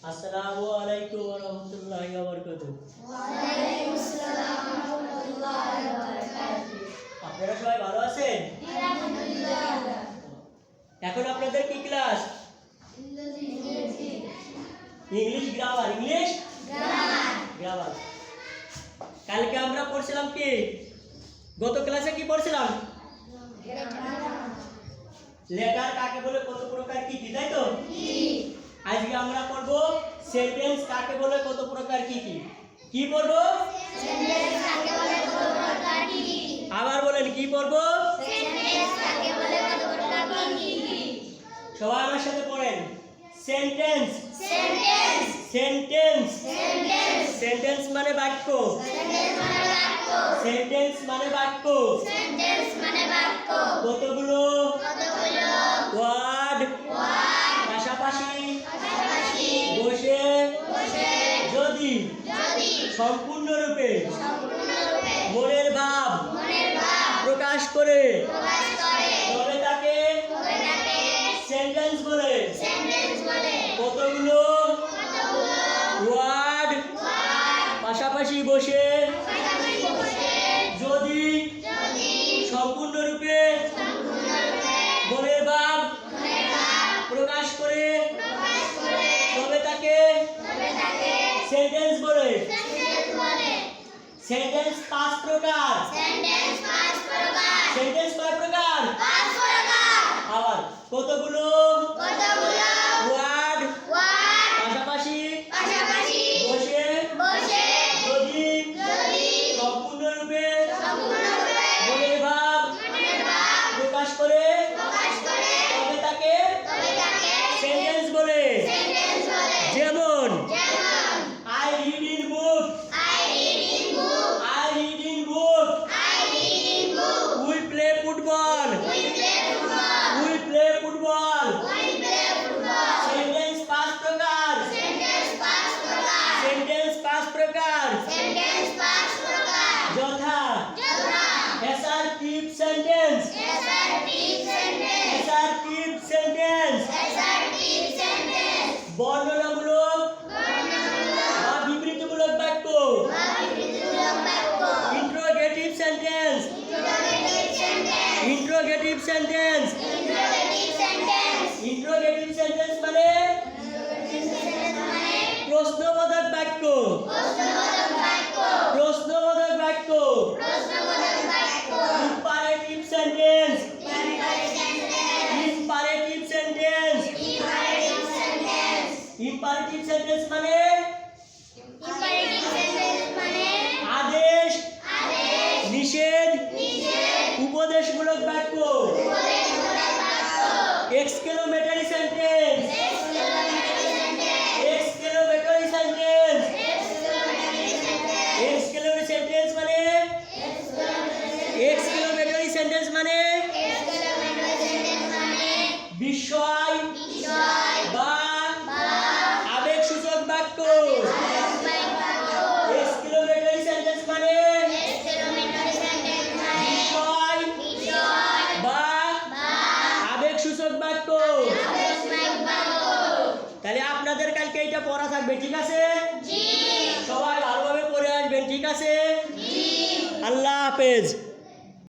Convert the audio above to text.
আসসালামু আলাইকুম ওয়া রাহমাতুল্লাহি ওয়া বারাকাতুহু। ওয়া আলাইকুম আসসালাম ওয়া রাহমাতুল্লাহি ওয়া বারাকাতুহু। আপনারা সবাই ভালো আছেন? আলহামদুলিল্লাহ। এখন আপনাদের কি class? English grammar. English grammar. কালকে আমরা পড়ছিলাম কি? গত ক্লাসে কি পড়ছিলাম? লেটার কাকে বলে, কত প্রকার, কি কি, তাই তো? আজকে আমরা পড়ব সেন্টেন্স কাকে বলে, কত প্রকার, কি কি। কি পড়ব? সেন্টেন্স কাকে বলে, কত প্রকার, কি কি। আবার বলেন, কি পড়ব? সেন্টেন্স কাকে বলে, কত প্রকার, কি কি। সবাই আমার সাথে পড়েন। Sentence. Sentence sentence sentence sentence মানে বাক্য। সেন্টেন্স মানে বাক্য। সেন্টেন্স মানে বাক্য। সেন্টেন্স মানে বাক্য। কতগুলো ওয়ার্ড পাশাপাশি বসে যদি সম্পূর্ণরূপে মনের ভাব প্রকাশ করে তবে তাকে সেন্টেন্স বলে। কতগুলো ওয়ার্ড পাশাপাশি বসে যদি সম্পূর্ণরূপে মনের ভাব প্রকাশ করে তবে তাকে সেন্টেন্স বলে। সেন্টেন্স 5 প্রকার। সেন্টেন্স কয় প্রকার? আবার কতগুলো ওয়ার্ড পাশাপাশি বসে যদি সম্পূর্ণরূপে মনের ভাব প্রকাশ করে তবে তাকে সেন্টেন্স বলে। যেমন I read in book. We play football. Sentence 5 প্রকার। সেন্টেন্স 5 প্রকার। যথা assertive sentence, বর্ণনামূলক বা বিবৃতিমূলক বাক্য। interrogative sentence, interrogative sentence মানে প্রশ্নবোধক বাক্য। প্রশ্নবোধক বাক্য। imperative sentence, imperative sentence মানে আদেশ নিষেধ উপদেশমূলক বাক্য। exclamatory sentence, exclamatory sentence মানে exclamatory sentence মানে বিস্ময় বা আবেগসূচক বাক্য। exclamatory sentence মানে বিস্ময় বা আবেগসূচক বাক্য। তাহলে আপনাদের কালকে এটা পড়া থাকবে, ঠিক আছে? সবাই ভালোভাবে পড়ে আসবেন, ঠিক আছে? আল্লাহ হাফেজ।